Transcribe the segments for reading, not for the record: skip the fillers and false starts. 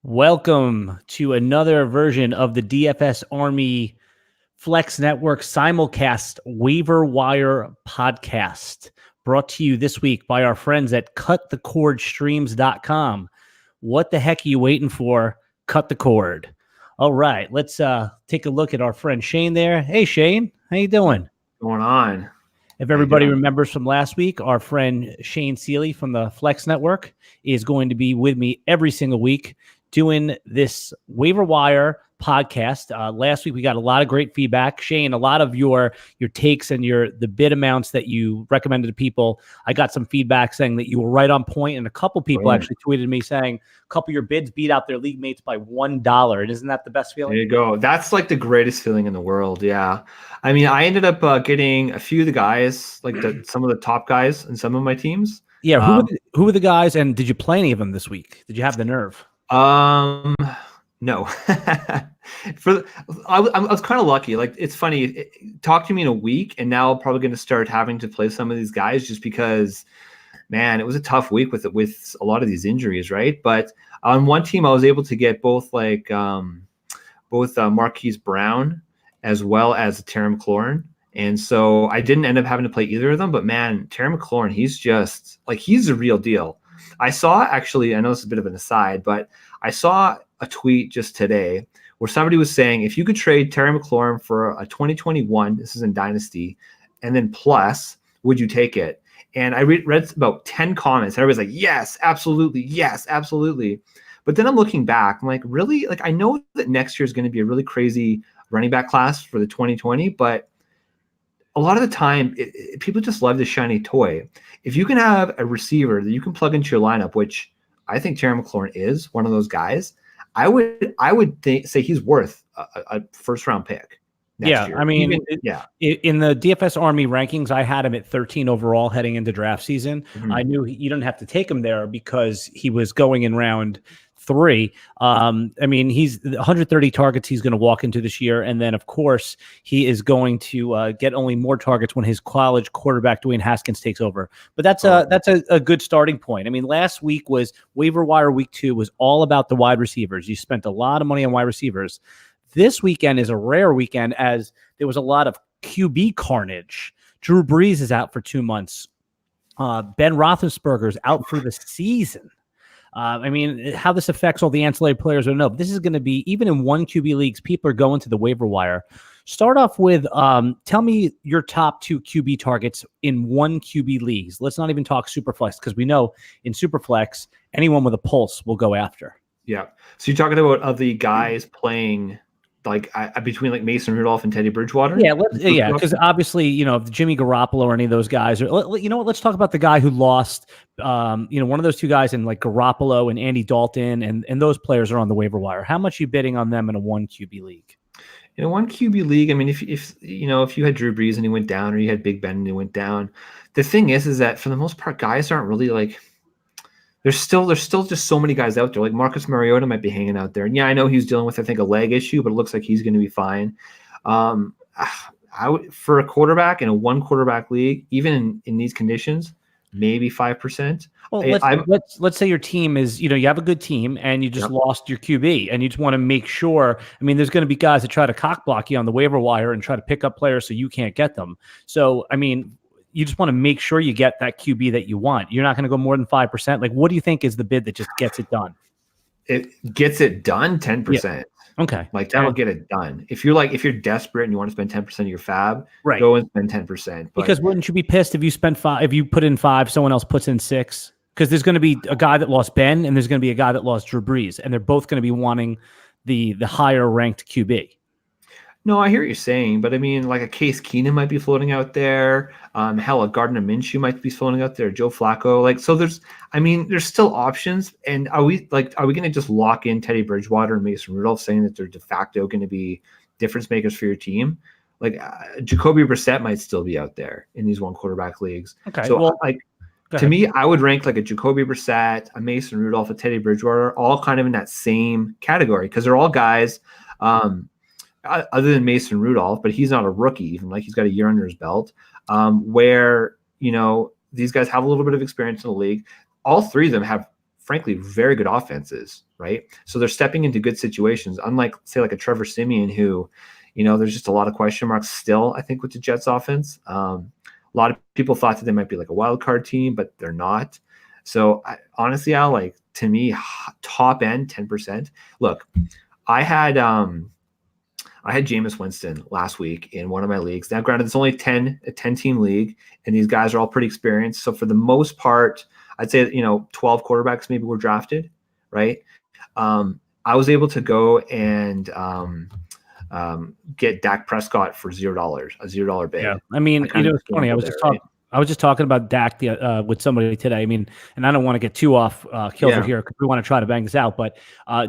Welcome to another version of the DFS Army Flex Network simulcast Waiver Wire podcast, brought to you this week by our friends at cutthecordstreams.com. What the heck are you waiting for? Cut the cord. All right, let's take a look at our friend Shane there. Hey, Shane, how you doing? What's going on? If everybody remembers from last week, our friend Shane Seeley from the Flex Network is going to be with me every single week doing this waiver wire podcast. Last week we got a lot of great feedback. Shane, a lot of your takes and the bid amounts that you recommended to people. I got some feedback saying that you were right on point, and a couple people actually tweeted me saying a couple of your bids beat out their league mates by $1. And isn't that the best feeling? There you go. That's like the greatest feeling in the world. Yeah. I mean, I ended up getting a few of the guys, like some of the top guys in some of my teams. Yeah. Who were the guys, and did you play any of them this week? Did you have the nerve? No. I was kind of lucky. Like, it's funny. Talk to me in a week, and now I'm probably going to start having to play some of these guys just because, man, it was a tough week with a lot of these injuries, right? But on one team, I was able to get both Marquise Brown as well as Terry McLaurin. And so I didn't end up having to play either of them. But man, Terry McLaurin, he's a real deal. I saw, actually, I know this is a bit of an aside, but I saw a tweet just today where somebody was saying, if you could trade Terry McLaurin for a 2021, this is in Dynasty, and then plus, would you take it? And I read about 10 comments, and everybody's like, yes, absolutely, yes, absolutely. But then I'm looking back, I'm like, really? Like, I know that next year is going to be a really crazy running back class for the 2020, but a lot of the time, people just love the shiny toy. If you can have a receiver that you can plug into your lineup, which I think Terry McLaurin is one of those guys, I would say he's worth a first-round pick next year. I mean, in the DFS Army rankings, I had him at 13 overall heading into draft season. Mm-hmm. I knew you didn't have to take him there because he was going in round 3. I mean, he's 130 targets he's going to walk into this year. And then, of course, he is going to get only more targets when his college quarterback, Dwayne Haskins, takes over. But that's a good starting point. I mean, last week was waiver wire week 2 was all about the wide receivers. You spent a lot of money on wide receivers. This weekend is a rare weekend as there was a lot of QB carnage. Drew Brees is out for 2 months. Ben Roethlisberger is out for the season. I mean, how this affects all the ancillary players, I don't know. But this is going to be, even in one QB leagues, people are going to the waiver wire. Start off with, tell me your top 2 QB targets in one QB leagues. Let's not even talk Superflex, because we know in Superflex, anyone with a pulse will go after. Yeah. So you're talking about the guys playing between like Mason Rudolph and Teddy Bridgewater? Yeah, because obviously, if Jimmy Garoppolo or any of those guys, let's talk about the guy who lost, one of those 2 guys in like Garoppolo and Andy Dalton, and those players are on the waiver wire. How much are you bidding on them in a 1 QB league? In a 1 QB league, I mean, if you had Drew Brees and he went down, or you had Big Ben and he went down, the thing is that for the most part, guys aren't really like. There's still just so many guys out there. Like Marcus Mariota might be hanging out there. And yeah, I know he's dealing with, I think, a leg issue, but it looks like he's going to be fine. I would, for a quarterback in a 1 quarterback league, even in these conditions, maybe 5%. Well, let's say your team is, you have a good team and you just lost your QB and you just want to make sure. I mean, there's going to be guys that try to cock block you on the waiver wire and try to pick up players so you can't get them. So, I mean, you just want to make sure you get that QB that you want. You're not going to go more than 5%. Like, what do you think is the bid that just gets it done? It gets it done 10%. Yeah. Okay. Like, that'll get it done. If you're desperate and you want to spend 10% of your FAAB, right, go and spend 10%. Because wouldn't you be pissed if you spend 5, if you put in 5, someone else puts in 6? Because there's going to be a guy that lost Ben and there's going to be a guy that lost Drew Brees, and they're both going to be wanting the higher ranked QB. No, I hear what you're saying, but I mean, like a Case Keenum might be floating out there. Hell, a Gardner Minshew might be floating out there. Joe Flacco, like, so there's still options. And are we going to just lock in Teddy Bridgewater and Mason Rudolph, saying that they're de facto going to be difference makers for your team? Like Jacoby Brissett might still be out there in these 1 quarterback leagues. Okay, so to me, I would rank like a Jacoby Brissett, a Mason Rudolph, a Teddy Bridgewater, all kind of in that same category, because they're all guys. Other than Mason Rudolph, but he's not a rookie, even, like he's got a year under his belt, where, these guys have a little bit of experience in the league. All 3 of them have, frankly, very good offenses, right? So they're stepping into good situations, unlike say like a Trevor Siemian who, you know, there's just a lot of question marks still, I think, with the Jets offense. A lot of people thought that they might be like a wild card team, but they're not. So honestly, Al, like to me, top end 10%. Look, I had Jameis Winston last week in one of my leagues. Now, granted, it's only a 10-team league, and these guys are all pretty experienced. So for the most part, I'd say, you know, 12 quarterbacks maybe were drafted, right? I was able to go and get Dak Prescott for $0, a $0 bid. Yeah, I mean, you know, it's funny. I was just talking about Dak with somebody today. I mean, and I don't want to get too off kilter here because we want to try to bang this out. But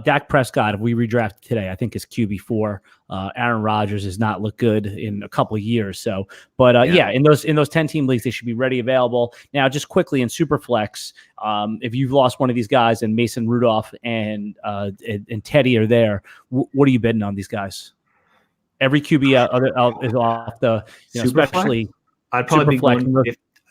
Dak Prescott, if we redrafted today, I think is QB4. Aaron Rodgers does not look good in a couple of years. So, but yeah, in those 10-team leagues, they should be ready, available. Now, just quickly in Superflex, if you've lost one of these guys and Mason Rudolph and Teddy are there, what are you bidding on these guys? Every QB is off the, you know, especially. I'd probably be going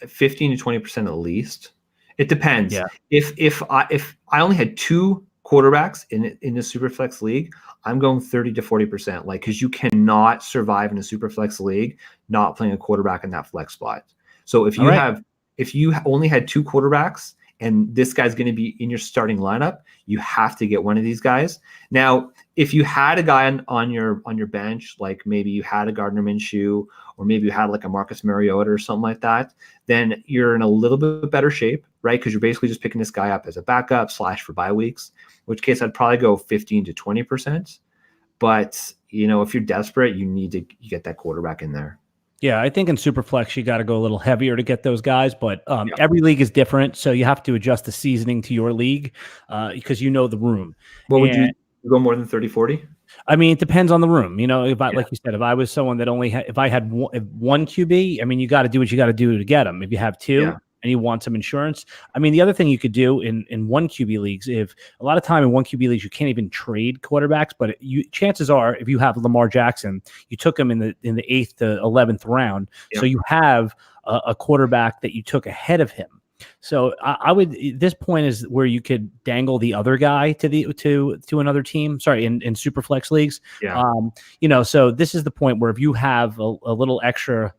15 to 20% at least. It depends. Yeah. If I only had 2 quarterbacks in the Superflex league, I'm going 30 to 40%. Like, because you cannot survive in a Superflex league not playing a quarterback in that flex spot. So if you only had 2 quarterbacks and this guy's going to be in your starting lineup, you have to get one of these guys. Now, if you had a guy on your bench, like maybe you had a Gardner Minshew, or maybe you had like a Marcus Mariota or something like that, then you're in a little bit better shape, right? Because you're basically just picking this guy up as a backup / for bye weeks, in which case I'd probably go 15 to 20%. But, you know, if you're desperate, you get that quarterback in there. Yeah, I think in Superflex, you got to go a little heavier to get those guys, but every league is different. So you have to adjust the seasoning to your league because you know the room. Well, would you go more than 30, 40? I mean, it depends on the room. You know, like you said, if I was someone that only had, if I had one QB, I mean, you got to do what you got to do to get them. If you have 2 and you want some insurance, I mean, the other thing you could do in one QB leagues, if a lot of time in one QB leagues, you can't even trade quarterbacks, but chances are, if you have Lamar Jackson, you took him in the 8th to 11th round. So you have a quarterback that you took ahead of him. So I would, this point is where you could dangle the other guy to another team. Sorry, in Superflex leagues. You know, so this is the point where if you have a little extra,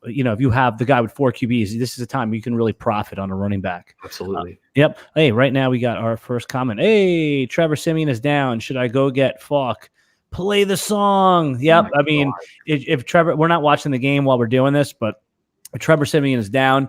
you know, if you have the guy with 4 QBs, this is a time you can really profit on a running back. Absolutely. Yep. Hey, right now we got our first comment. Hey, Trevor Siemian is down. Should I go get Falk? Play the song. Yep. I mean, if Trevor, we're not watching the game while we're doing this, but if Trevor Siemian is down,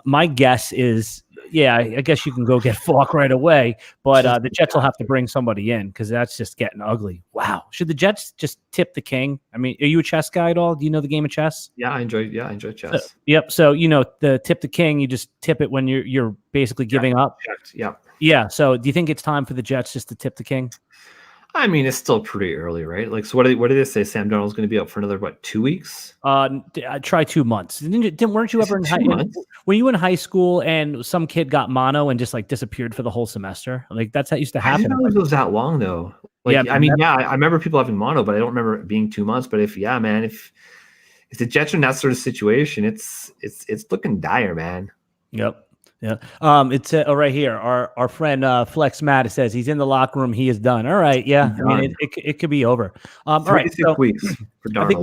my guess is, I guess you can go get Falk right away, but the Jets will have to bring somebody in because that's just getting ugly. Wow. Should the Jets just tip the king? I mean, are you a chess guy at all? Do you know the game of chess? Yeah, I enjoy chess. Yep. So, you know, the tip the king, you just tip it when you're basically giving up. Yep. Yeah. So do you think it's time for the Jets just to tip the king? I mean, it's still pretty early, right? Like, so what did they say? Sam Darnold's going to be out for another 2 weeks? Try 2 months. Weren't you ever in were you in high school and some kid got mono and just like disappeared for the whole semester? Like that's how used to happen. I didn't know it was that long though. Like, I remember people having mono, but I don't remember it being 2 months. But if the Jets are in that sort of situation, it's looking dire, man. Yep. Yeah. It's right here. Our friend Flex Matt says he's in the locker room. He is done. All right. Yeah. I mean, it could be over. All right. 6 weeks for Darnold. I think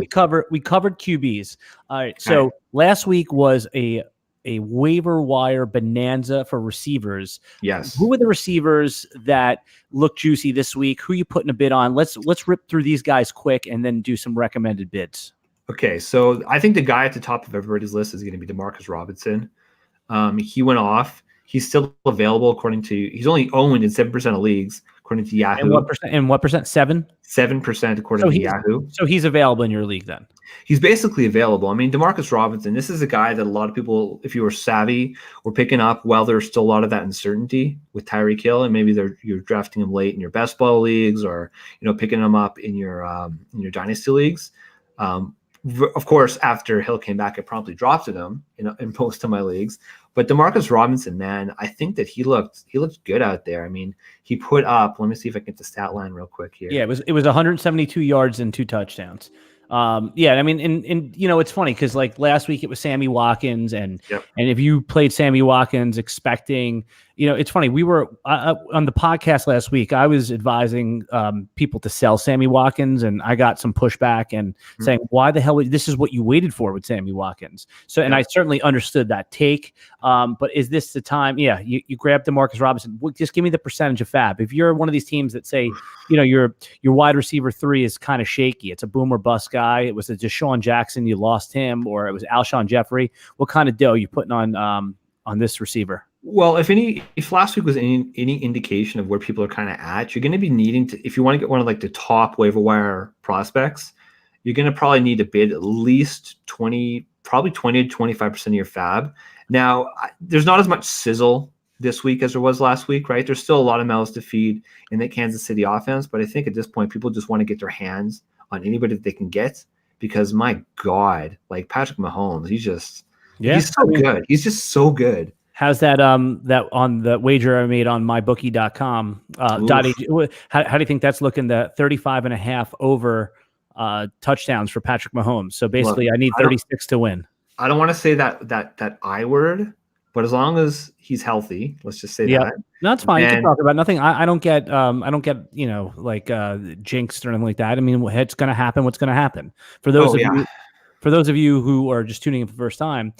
we covered QBs. All right. So last week was a waiver wire bonanza for receivers. Yes. Who were the receivers that look juicy this week? Who are you putting a bid on? Let's rip through these guys quick and then do some recommended bids. Okay. So I think the guy at the top of everybody's list is going to be Demarcus Robinson. He went off. He's still available he's only owned in 7% of leagues, according to Yahoo. And what percent? 7%? 7% according to Yahoo. So he's available in your league then? He's basically available. I mean, Demarcus Robinson, this is a guy that a lot of people, if you were savvy, were picking up while there's still a lot of that uncertainty with Tyreek Hill, and maybe you're drafting him late in your best ball leagues, or picking him up in your dynasty leagues. Of course, after Hill came back, I promptly drafted him in most of my leagues. But Demarcus Robinson, man, I think that he looked good out there. I mean, he put up. Let me see if I can get the stat line real quick here. Yeah, it was 172 yards and 2 touchdowns. I mean, and it's funny because like last week it was Sammy Watkins, and if you played Sammy Watkins expecting it's funny. We were on the podcast last week. I was advising people to sell Sammy Watkins, and I got some pushback and saying, "Why the hell? This is what you waited for with Sammy Watkins." So, and I certainly understood that take. But is this the time? Yeah, you grab DeMarcus Robinson. Just give me the percentage of FAAB. If you're one of these teams that say, your wide receiver 3 is kind of shaky. It's a boom or bust guy. It was a Deshaun Jackson. You lost him, or it was Alshon Jeffrey. What kind of dough are you putting on this receiver? Well, if last week was any indication of where people are kind of at, you're going to be needing to, if you want to get one of like the top waiver wire prospects, you're going to probably need to bid at least 20 to 25% of your FAAB. Now, there's not as much sizzle this week as there was last week, right? There's still a lot of mouths to feed in the Kansas City offense, but I think at this point, people just want to get their hands on anybody that they can get, because my God, like Patrick Mahomes, he's so good. He's just so good. How's that that on the wager I made on mybookie.com? How do you think that's looking? The 35.5 over touchdowns for Patrick Mahomes. So basically, look, I need 36 to win. I don't want to say that I word, but as long as he's healthy, let's just say that. No, that's fine. You can talk about nothing. I don't get jinxed or anything like that. I mean, it's going to happen. What's going to happen for those of you? For those of you who are just tuning in for the first time,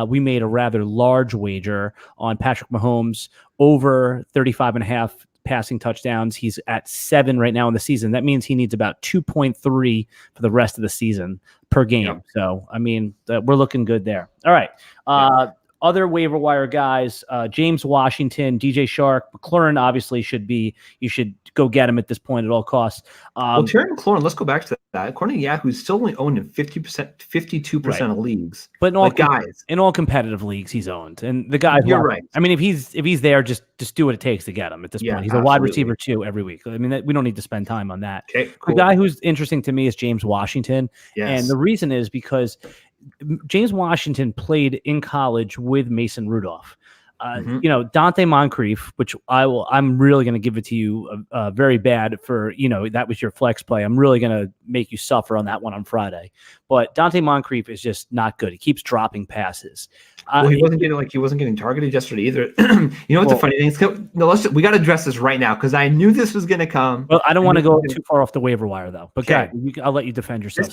we made a rather large wager on Patrick Mahomes over 35.5 passing touchdowns. He's at 7 right now in the season. That means he needs about 2.3 for the rest of the season per game. Yep. So, I mean, we're looking good there. All right. Other waiver wire guys, James Washington, DJ Shark, McLaurin obviously you should go get him at this point at all costs. Terry McLaurin, let's go back to that. According to Yahoo, he's still only owned in 52% of leagues. But in all competitive leagues, he's owned. And the guy, you're right. I mean, if he's there, just do what it takes to get him at this point. He's a wide receiver 2 every week. I mean, we don't need to spend time on that. Okay, cool. The guy who's interesting to me is James Washington. Yes. And the reason is because James Washington played in college with Mason Rudolph. Dante Moncrief, which I'm really going to give it to you very bad for, that was your flex play. I'm really going to make you suffer on that one on Friday. But Dante Moncrief is just not good. He keeps dropping passes. He wasn't getting targeted yesterday either. The funny thing is, we got to address this right now, because I knew this was going to come. Well, I don't want to go too far off the waiver wire though. But okay, I'll let you defend yourself.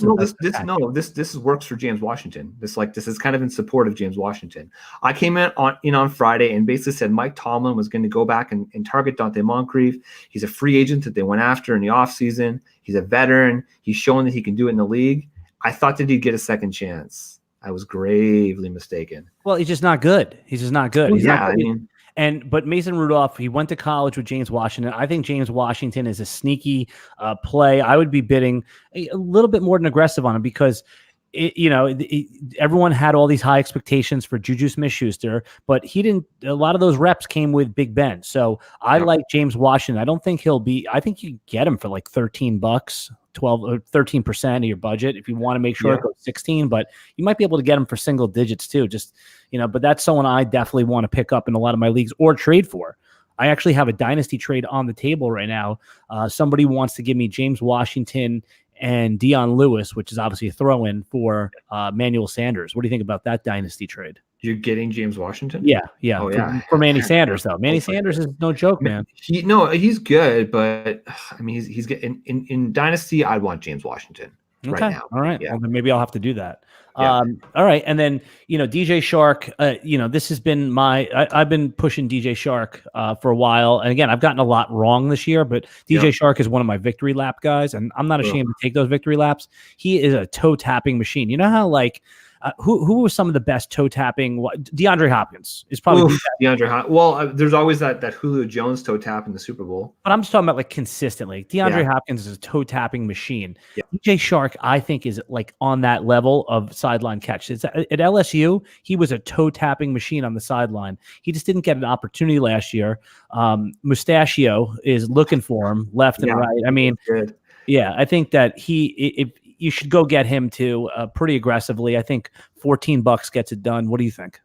This works for James Washington. This is kind of in support of James Washington. I came in on Friday and basically said Mike Tomlin was going to go back and target Dante Moncrief. He's a free agent that they went after in the offseason. He's a veteran. He's shown that he can do it in the league. I thought that he'd get a second chance. I was gravely mistaken. Well, he's just not good. Well, But Mason Rudolph, he went to college with James Washington. I think James Washington is a sneaky play. I would be bidding a little bit more than aggressive on him, because everyone had all these high expectations for Juju Smith-Schuster, but he didn't. A lot of those reps came with Big Ben. So I like James Washington. I think you get him for like $13, 12 or 13% of your budget if you want to make sure it goes 16, but you might be able to get him for single digits too. But that's someone I definitely want to pick up in a lot of my leagues or trade for. I actually have a dynasty trade on the table right now. Somebody wants to give me James Washington and Dion Lewis, which is obviously a throw-in for Manuel Sanders. What do you think about that dynasty trade? You're getting James Washington? Yeah. For Manny Sanders, though. Manny Sanders is no joke, man. He's good, but I mean, he's getting in dynasty. I'd want James Washington right now. All right. Yeah. Well, then maybe I'll have to do that. Yeah. All right. And then, DJ Shark, this has been I've been pushing DJ Shark for a while. And again, I've gotten a lot wrong this year, but DJ Shark is one of my victory lap guys. And I'm not ashamed to take those victory laps. He is a toe tapping machine. You know how who was some of the best toe tapping? DeAndre Hopkins is probably DeAndre Hopkins. Well, there's always that Julio Jones toe tap in the Super Bowl. But I'm just talking about consistently. DeAndre Hopkins is a toe tapping machine. Yeah. DJ Shark, I think, is on that level of sideline catch. At LSU, he was a toe tapping machine on the sideline. He just didn't get an opportunity last year. Mustachio is looking for him left and right. I mean, I think that you should go get him too, pretty aggressively. I think $14 gets it done. What do you think?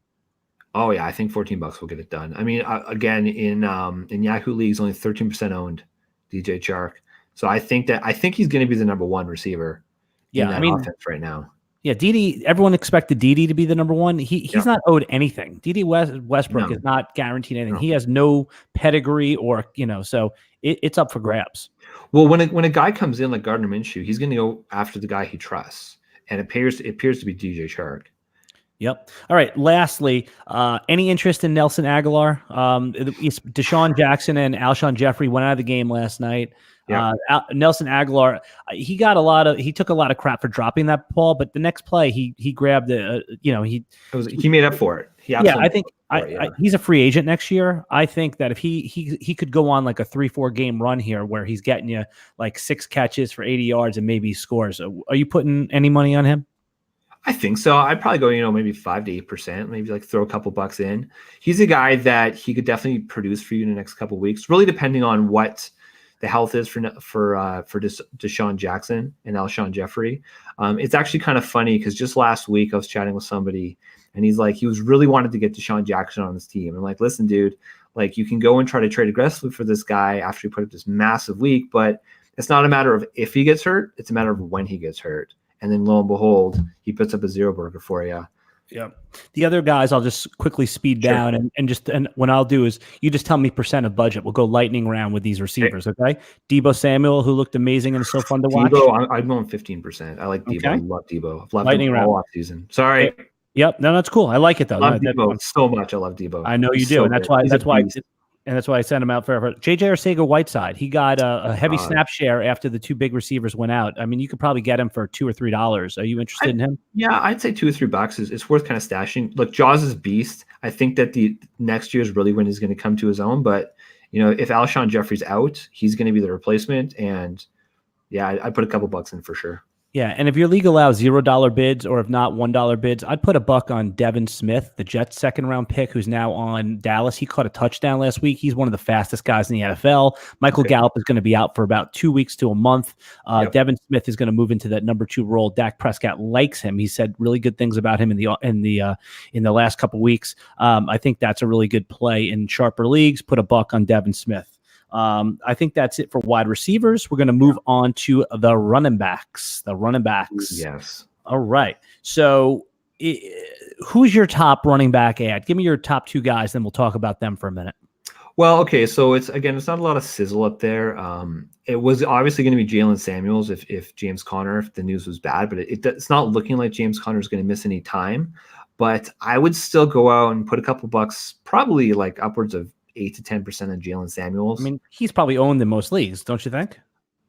Oh yeah, I think $14 will get it done. I mean, again, in Yahoo leagues, only 13% owned DJ Chark. So I think he's going to be the number one receiver. In that offense right now. Yeah, Dede. Everyone expected Dede to be the number one. He's not owed anything. Dede Westbrook is not guaranteed anything. He has no pedigree or so it's up for grabs. Well, when a guy comes in like Gardner Minshew, he's going to go after the guy he trusts, and it appears to be DJ Chark. Yep. All right. Lastly, any interest in Nelson Aguilar? Deshaun Jackson and Alshon Jeffrey went out of the game last night. Yeah. Nelson Aguilar, he took a lot of crap for dropping that ball, but the next play he grabbed he made up for it. I think he's a free agent next year. I think that if he could go on like a 3-4 game run here where he's getting you like 6 catches for 80 yards and maybe he scores. Are you putting any money on him? I think so. I'd probably go, maybe 5 to 8%, maybe like throw a couple bucks in. He's a guy that he could definitely produce for you in the next couple of weeks, really depending on what the health is for Deshaun Jackson and Alshon Jeffrey. It's actually kind of funny because just last week I was chatting with somebody and he's like, he was really wanted to get Deshaun Jackson on his team. I'm like, listen, dude, like you can go and try to trade aggressively for this guy after he put up this massive week, but it's not a matter of if he gets hurt, it's a matter of when he gets hurt. And then lo and behold, he puts up a zero burger for you. Yeah. The other guys, I'll just quickly speed down and what I'll do is you just tell me percent of budget. We'll go lightning round with these receivers. Okay. Debo Samuel, who looked amazing and is so fun to watch. Debo, I'm going 15%. I like Debo. Okay. I love Debo. I've loved lightning him all off season. Sorry. Yep. No, that's cool. I like it though. I love Debo so much. I love Debo. I know you do. So and that's why I sent him out for JJ Arcega-Whiteside. He got a heavy snap share after the 2 big receivers went out. I mean, you could probably get him for $2 or $3. Are you interested in him? Yeah, I'd say $2 or $3 is worth kind of stashing. Look, Jaws is beast. I think that the next year is really when he's going to come to his own. But if Alshon Jeffrey's out, he's going to be the replacement. And yeah, I'd put a couple bucks in for sure. Yeah, and if your league allows $0 bids or if not $1 bids, I'd put a buck on Devin Smith, the Jets' second-round pick, who's now on Dallas. He caught a touchdown last week. He's one of the fastest guys in the NFL. Michael Gallup is going to be out for about 2 weeks to a month. Devin Smith is going to move into that number 2 role. Dak Prescott likes him. He said really good things about him in the last couple weeks. I think that's a really good play in sharper leagues. Put a buck on Devin Smith. I think that's it for wide receivers. We're going to move on to the running backs. Yes. All right. So who's your top running back ad? Give me your top 2 guys, then we'll talk about them for a minute. Well, okay. So it's not a lot of sizzle up there. It was obviously going to be Jalen Samuels if James Conner, if the news was bad, but it's not looking like James Conner is going to miss any time. But I would still go out and put a couple bucks, probably like upwards of 8 to 10% of Jalen Samuels. I mean, he's probably owned in most leagues, don't you think?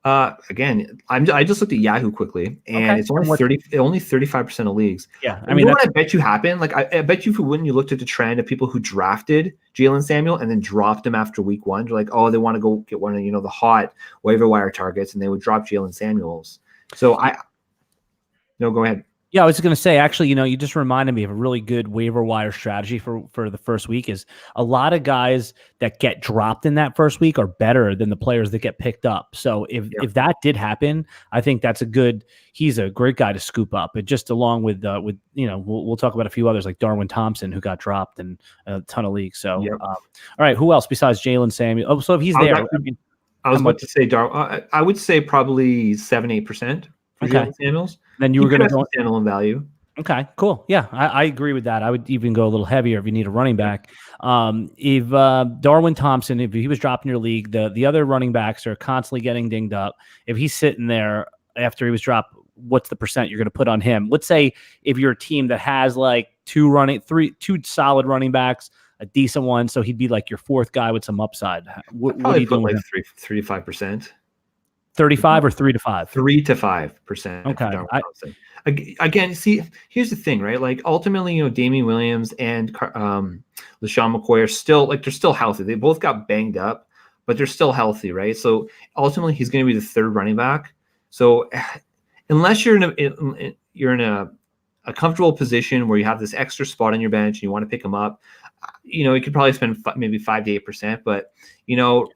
Again, I just looked at Yahoo quickly, and it's only 35% of leagues. Yeah, I mean, what I bet you happened. Like, I bet you when you looked at the trend of people who drafted Jalen Samuel and then dropped him after week 1, they're like, oh, they want to go get one of the hot waiver wire targets, and they would drop Jalen Samuels. So go ahead. Yeah, I was going to say, actually, you just reminded me of a really good waiver wire strategy for the first week is a lot of guys that get dropped in that first week are better than the players that get picked up. So if that did happen, I think he's a great guy to scoop up. And just along with we'll talk about a few others like Darwin Thompson, who got dropped in a ton of leagues. So, all right, who else besides Jalen Samuel? Oh, so if he's there, I was about to say Darwin. I would say probably 7-8%. Jalen Samuels. Then you were going to go standalone value. Okay, cool. Yeah, I agree with that. I would even go a little heavier if you need a running back. If Darwin Thompson, if he was dropped in your league, the other running backs are constantly getting dinged up. If he's sitting there after he was dropped, what's the percent you're going to put on him? Let's say if you're a team that has like two solid running backs, a decent one, so he'd be like your 4th guy with some upside. What are you doing? Like 3 to 5%. 35 or 3 to 5? 3 to 5%. Okay. Again, see, here's the thing, right? Like ultimately, Damian Williams and LaShawn McCoy are still they're still healthy. They both got banged up, but they're still healthy, right? So ultimately, he's going to be the 3rd running back. So unless you're in a comfortable position where you have this extra spot on your bench and you want to pick him up, you could probably spend maybe 5 to 8%, but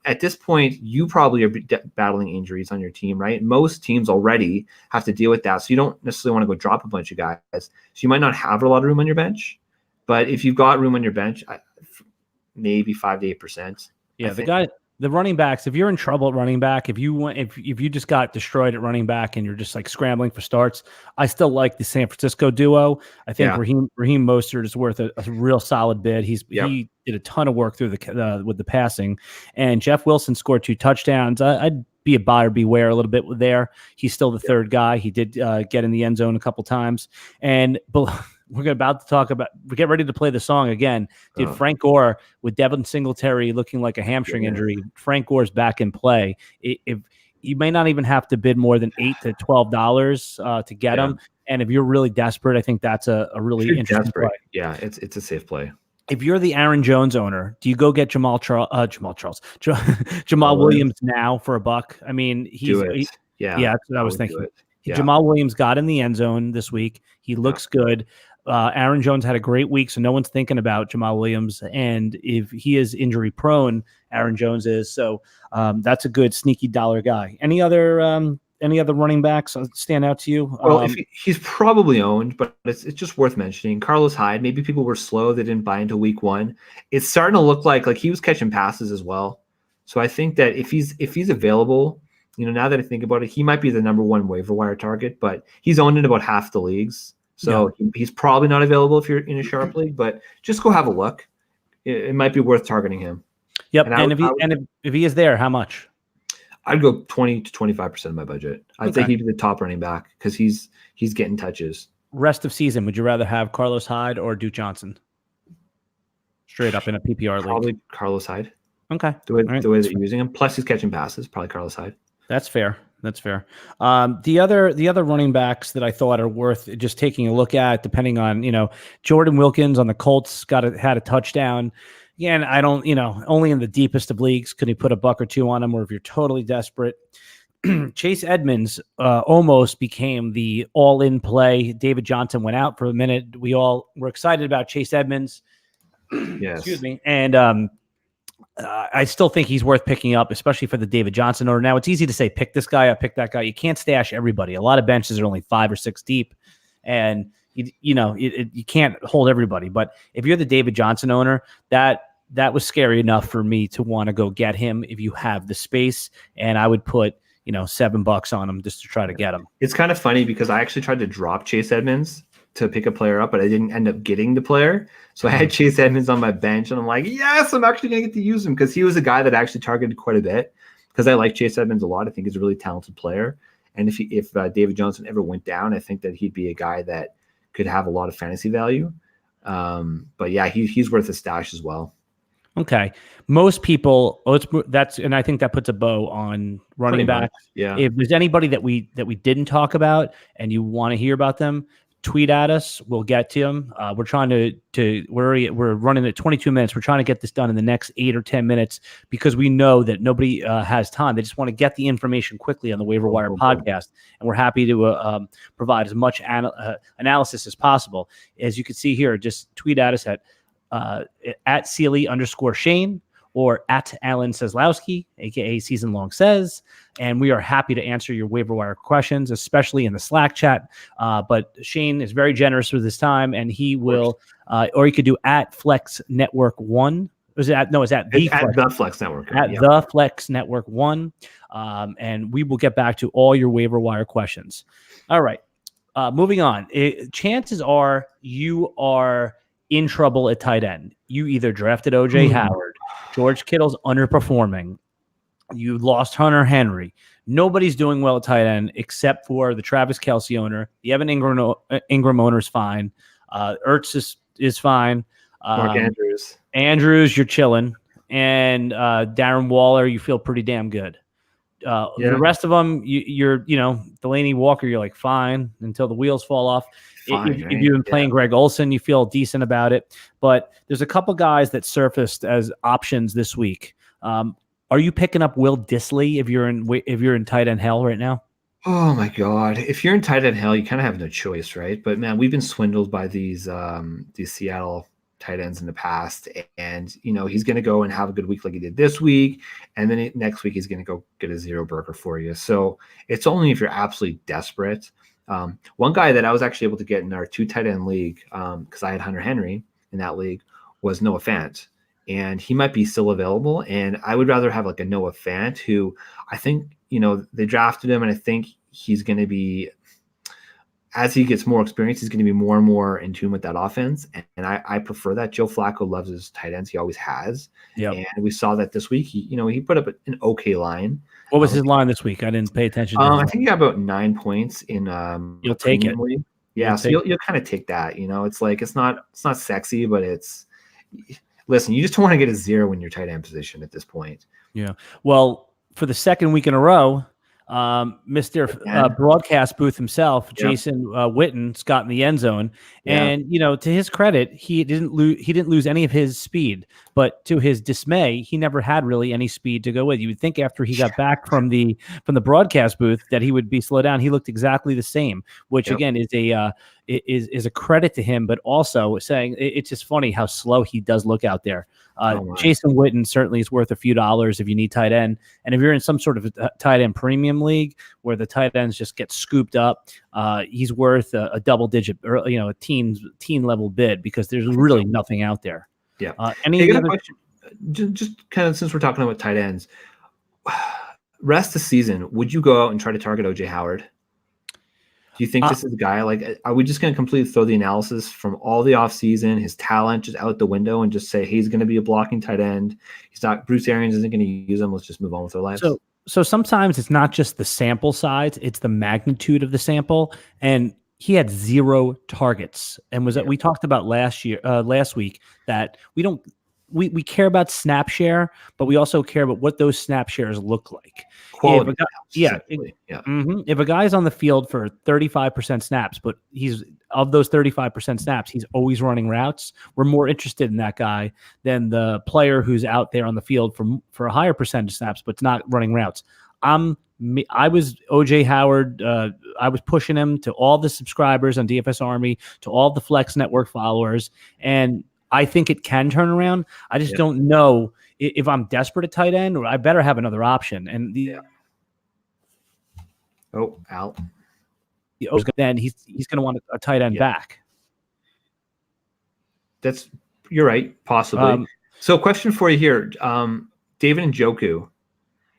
at this point, you probably are battling injuries on your team, right? Most teams already have to deal with that. So you don't necessarily want to go drop a bunch of guys. So you might not have a lot of room on your bench, but if you've got room on your bench, maybe 5 to 8%. Yeah. The running backs, if you're in trouble at running back, if you just got destroyed at running back and you're just like scrambling for starts, I still like the San Francisco duo. I think Yeah. Raheem Mostert is worth a real solid bid. Yep. He did a ton of work through with the passing, and Jeff Wilson scored 2 touchdowns. I'd be a buyer beware a little bit there. He's still the third guy. He did get in the end zone a couple times, and we're about to talk about. We get ready to play the song again. Dude, Frank Gore with Devin Singletary looking like a hamstring injury. Frank Gore's back in play. If you may not even have to bid more than $8 to $12 to get him, and if you're really desperate, I think that's a really interesting play. Yeah, it's a safe play. If you're the Aaron Jones owner, do you go get Jamal Williams now for $1? I mean, that's what I was thinking. Jamal Williams got in the end zone this week. He looks good. Aaron Jones had a great week, so no one's thinking about Jamal Williams. And if he is injury prone, Aaron Jones is. So that's a good sneaky dollar guy. Any other running backs stand out to you? Well, he's probably owned, but it's just worth mentioning. Carlos Hyde. Maybe people were slow; they didn't buy into week 1. It's starting to look like he was catching passes as well. So I think that if he's available, now that I think about it, he might be the number 1 waiver wire target. But he's owned in about half the leagues, so he's probably not available if you're in a sharp league. But just go have a look. It might be worth targeting him. Yep. And if he is there, how much? I'd go 20 to 25% of my budget. I'd say he'd be the top running back because he's getting touches. Rest of season, would you rather have Carlos Hyde or Duke Johnson? Straight up in a PPR league. Probably Carlos Hyde. Okay. The way that you're using him. Plus he's catching passes, probably Carlos Hyde. That's fair. The other running backs that I thought are worth just taking a look at, depending on, Jordan Wilkins on the Colts had a touchdown. Again, I don't, only in the deepest of leagues could he put $1 or $2 on him, or if you're totally desperate. Chase Edmonds almost became the all-in play. David Johnson went out for a minute. We all were excited about Chase Edmonds. Yes. Excuse me. And I still think he's worth picking up, especially for the David Johnson order. Now, it's easy to say, pick this guy up, pick that guy. You can't stash everybody. A lot of benches are only 5 or 6 deep, and you can't hold everybody. But if you're the David Johnson owner, that was scary enough for me to want to go get him if you have the space, and I would put $7 on him just to try to get him. It's kind of funny because I actually tried to drop Chase Edmonds to pick a player up, but I didn't end up getting the player. So I had Chase Edmonds on my bench, and I'm like, yes, I'm actually going to get to use him because he was a guy that I actually targeted quite a bit because I like Chase Edmonds a lot. I think he's a really talented player. And if David Johnson ever went down, I think that he'd be a guy that could have a lot of fantasy value. But yeah, he's worth a stash as well. Okay. Most people, and I think that puts a bow on running back. Yeah. If there's anybody that we didn't talk about and you want to hear about them, tweet at us. We'll get to them. We're trying we're running at 22 minutes. We're trying to get this done in the next 8 or 10 minutes because we know that nobody has time. They just want to get the information quickly on the Waiver Wire podcast. And we're happy to provide as much analysis as possible. As you can see here, just tweet at us at Seeley_Shane or at Alan Seslowski, aka Season Long Says, and we are happy to answer your waiver wire questions, especially in the Slack chat. But Shane is very generous with his time, and he will, or you could do at Flex Network 1. Is it at the Flex Network? The Flex Network 1, and we will get back to all your waiver wire questions. All right, moving on. Chances are you are in trouble at tight end. You either drafted OJ Howard, George Kittle's underperforming, you lost Hunter Henry. Nobody's doing well at tight end except for the Travis Kelce owner. The Evan Ingram owner is fine. Ertz is fine. Mark Andrews, you're chilling. And Darren Waller, you feel pretty damn good. The rest of them, you're Delaney Walker, you're like fine until the wheels fall off. If you've been playing Greg Olsen, you feel decent about it. But there's a couple guys that surfaced as options this week. Are you picking up Will Dissly if you're in tight end hell right now? Oh my God! If you're in tight end hell, you kind of have no choice, right? But man, we've been swindled by these Seattle tight ends in the past, and he's going to go and have a good week like he did this week, and then next week he's going to go get a zero burger for you. So it's only if you're absolutely desperate. One guy that I was actually able to get in our 2 tight end league, because I had Hunter Henry in that league, was Noah Fant. and he might be still available. And I would rather have like a Noah Fant, who I think, they drafted him, and I think he's going to be, as he gets more experience, he's going to be more and more in tune with that offense. And I prefer that. Joe Flacco loves his tight ends. He always has. Yep. And we saw that this week. He put up an okay line. What was his line this week? I didn't pay attention to I think he got about 9 points in You'll take it. league. Yeah, so you'll kind of take that. It's like it's not sexy, but listen, you just don't want to get a 0 in your tight end position at this point. Yeah. Well, for the second week in a row, Mr. Broadcast Booth himself, Jason Witten's got in the end zone, and to his credit, he didn't lose any of his speed, but to his dismay, he never had really any speed to go with. You would think after he got back from the broadcast booth that he would be slowed down. He looked exactly the same, which again is a credit to him, but also saying it's just funny how slow he does look out there. Jason Witten certainly is worth a few dollars if you need tight end. And if you're in some sort of tight end premium league where the tight ends just get scooped up, he's worth a double digit or, a teen level bid because there's really nothing out there. Yeah. Any other question? Just kind of since we're talking about tight ends, rest of the season, would you go out and try to target OJ Howard? Do you think this is a guy, like, are we just going to completely throw the analysis from all the offseason, his talent just out the window and just say, hey, he's going to be a blocking tight end? He's not, Bruce Arians isn't going to use him. Let's just move on with our lives. So sometimes it's not just the sample size, it's the magnitude of the sample. And he had 0 targets. And we talked about last week that we care about snap share, but we also care about what those snap shares look like. Quality. If a guy's on the field for 35% snaps, but he's of those 35% snaps, he's always running routes, we're more interested in that guy than the player who's out there on the field for a higher percentage of snaps, but not running routes. I was OJ Howard. I was pushing him to all the subscribers on DFS Army, to all the Flex Network followers, and I think it can turn around. I just don't know if I'm desperate at tight end, or I better have another option. And out. Then he's going to want a tight end back. You're right, possibly. So, question for you here, David Njoku.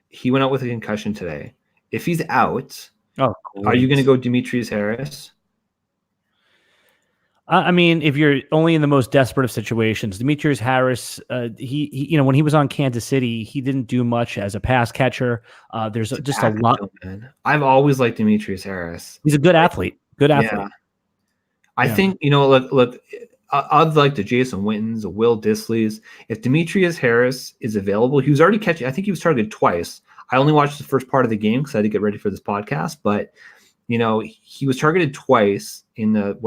He went out with a concussion today. If he's out, are you going to go Demetrius Harris? I mean, if you're only in the most desperate of situations, Demetrius Harris, he when he was on Kansas City, he didn't do much as a pass catcher. There's just a lot. Man. I've always liked Demetrius Harris. He's a good athlete. Yeah. I think, look, I'd like the Jason Wittens, the Will Disley's. If Demetrius Harris is available, he was already catching. I think he was targeted twice. I only watched the first part of the game because I had to get ready for this podcast. But, he was targeted twice in the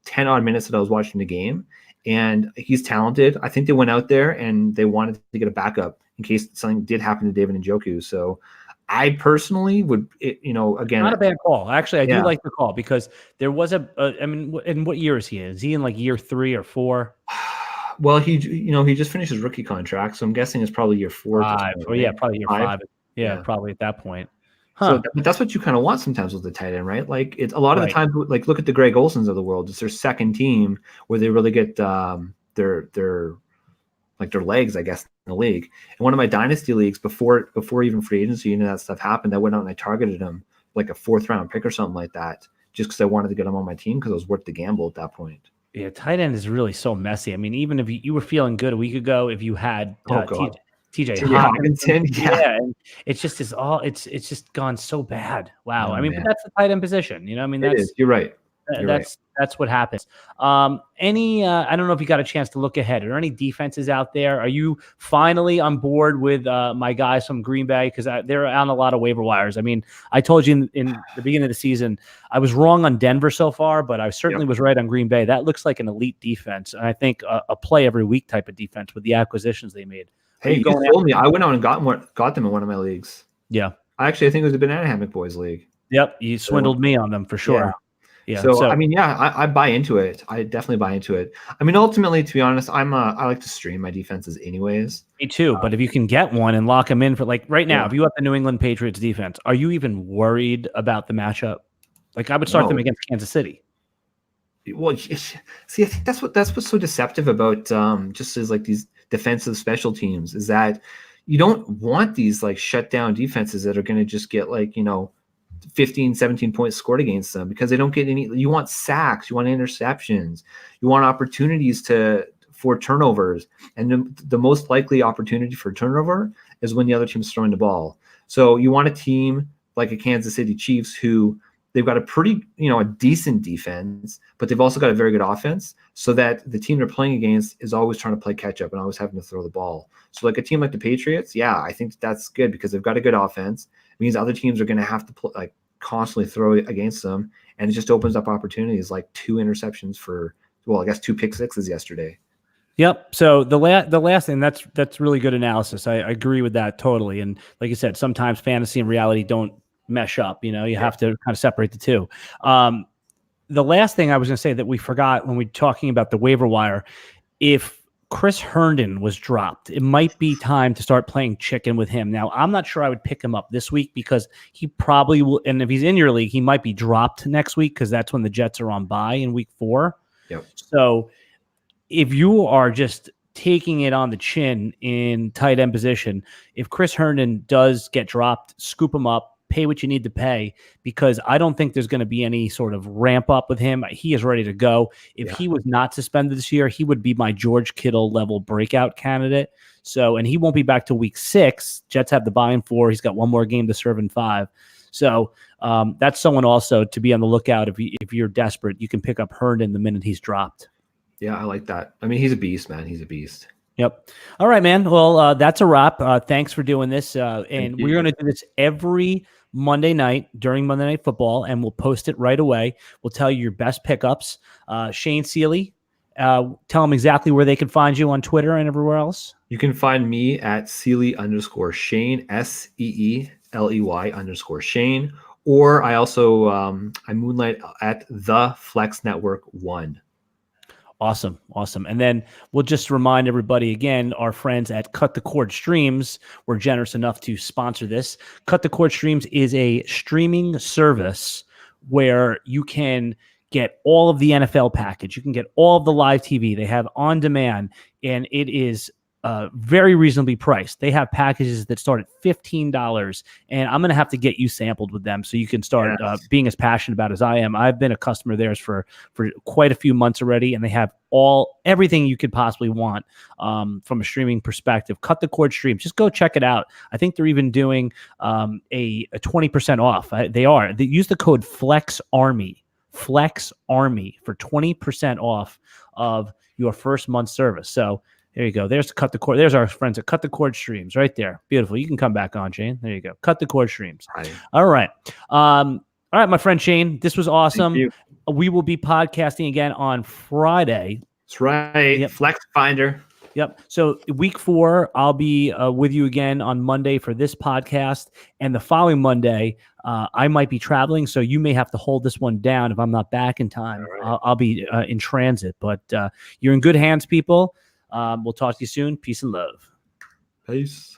10 odd minutes that I was watching the game, and he's talented. I think they went out there and they wanted to get a backup in case something did happen to David Njoku. So I personally would, again, not a bad call. Actually, I do like the call because there was in what year is he in? Is he in like year 3 or 4? Well, he just finished his rookie contract, so I'm guessing it's probably year 4. Probably year 5. Yeah, probably at that point. So that's what you kind of want sometimes with the tight end, right? Like it's a lot of the time, like look at the Greg Olsons of the world. It's their second team where they really get their legs, I guess, in the league. And one of my dynasty leagues before even free agency and that stuff happened, I went out and I targeted him like a 4th round pick or something like that, just because I wanted to get him on my team because it was worth the gamble at that point. Yeah, tight end is really so messy. I mean, even if you were feeling good a week ago, if you had TJ Hawkinson, and it's just gone so bad. Wow. But that's the tight end position. You're right. That's what happens. I don't know if you got a chance to look ahead. Are there any defenses out there? Are you finally on board with my guys from Green Bay? Because they're on a lot of waiver wires. I mean, I told you in the beginning of the season, I was wrong on Denver so far, but I certainly was right on Green Bay. That looks like an elite defense. And I think a play every week type of defense with the acquisitions they made. Hey, you told me. I went out and got them in one of my leagues. Yeah. I think it was the Banana Hammock Boys League. Yep. You swindled me on them for sure. Yeah. So I buy into it. I definitely buy into it. I mean, ultimately, to be honest, I like to stream my defenses anyways. Me too. But if you can get one and lock them in for like right now, if you have the New England Patriots defense, are you even worried about the matchup? Like I would start them against Kansas City. Well, see, I think that's what's so deceptive about just is like these defensive special teams is that you don't want these like shutdown defenses that are going to just get like, 15, 17 points scored against them because they don't get any. You want sacks, you want interceptions, you want opportunities for turnovers. And the most likely opportunity for turnover is when the other team's throwing the ball. So you want a team like a Kansas City Chiefs who they've got a pretty, a decent defense, but they've also got a very good offense so that the team they're playing against is always trying to play catch up and always having to throw the ball. So like a team like the Patriots, yeah, I think that's good because they've got a good offense. It means other teams are going to have to constantly throw it against them. And it just opens up opportunities like 2 interceptions I guess 2 pick sixes yesterday. Yep. So the last thing, that's really good analysis. I agree with that totally. And like you said, sometimes fantasy and reality don't mesh up. You have to kind of separate the two. The last thing I was going to say that we forgot when we were talking about the waiver wire, if Chris Herndon was dropped, it might be time to start playing chicken with him. Now, I'm not sure I would pick him up this week because he probably will. And if he's in your league, he might be dropped next week because that's when the Jets are on bye in week 4. Yep. So if you are just taking it on the chin in tight end position, if Chris Herndon does get dropped, scoop him up, pay what you need to pay, because I don't think there's going to be any sort of ramp up with him. He is ready to go. If he was not suspended this year, he would be my George Kittle level breakout candidate. So, and he won't be back to week 6. Jets have the bye in 4. He's got one more game to serve in 5. So that's someone also to be on the lookout. If you're desperate, you can pick up Herndon the minute he's dropped. Yeah, I like that. I mean, he's a beast, man. He's a beast. Yep. All right, man. Well, that's a wrap. Thanks for doing this. And we're going to do this every Monday night during Monday Night Football, and we'll post it right away. We'll tell you your best pickups. Shane Seeley, tell them exactly where they can find you on Twitter and everywhere else. You can find me at Seeley_Shane, SEELEY_Shane. Or I also I moonlight at the Flex Network 1. Awesome. And then we'll just remind everybody again, our friends at Cut the Cord Streams were generous enough to sponsor this. Cut the Cord Streams is a streaming service where you can get all of the NFL package. You can get all of the live TV. They have on demand, and it is very reasonably priced. They have packages that start at $15, and I'm going to have to get you sampled with them so you can start being as passionate about it as I am. I've been a customer of theirs for quite a few months already, and they have everything you could possibly want from a streaming perspective. Cut the Cord Stream. Just go check it out. I think they're even doing a 20% off. They use the code FLEXARMY for 20% off of your first month service. So there you go. There's Cut the Cord. There's our friends at Cut the Cord Streams right there. Beautiful. You can come back on, Shane. There you go. Cut the Cord Streams. Hi. All right. All right, my friend Shane. This was awesome. We will be podcasting again on Friday. That's right. Yep. Flex Finder. Yep. So week 4, I'll be with you again on Monday for this podcast. And the following Monday, I might be traveling. So you may have to hold this one down if I'm not back in time. Right. I'll be in transit. But you're in good hands, people. We'll talk to you soon. Peace and love. Peace.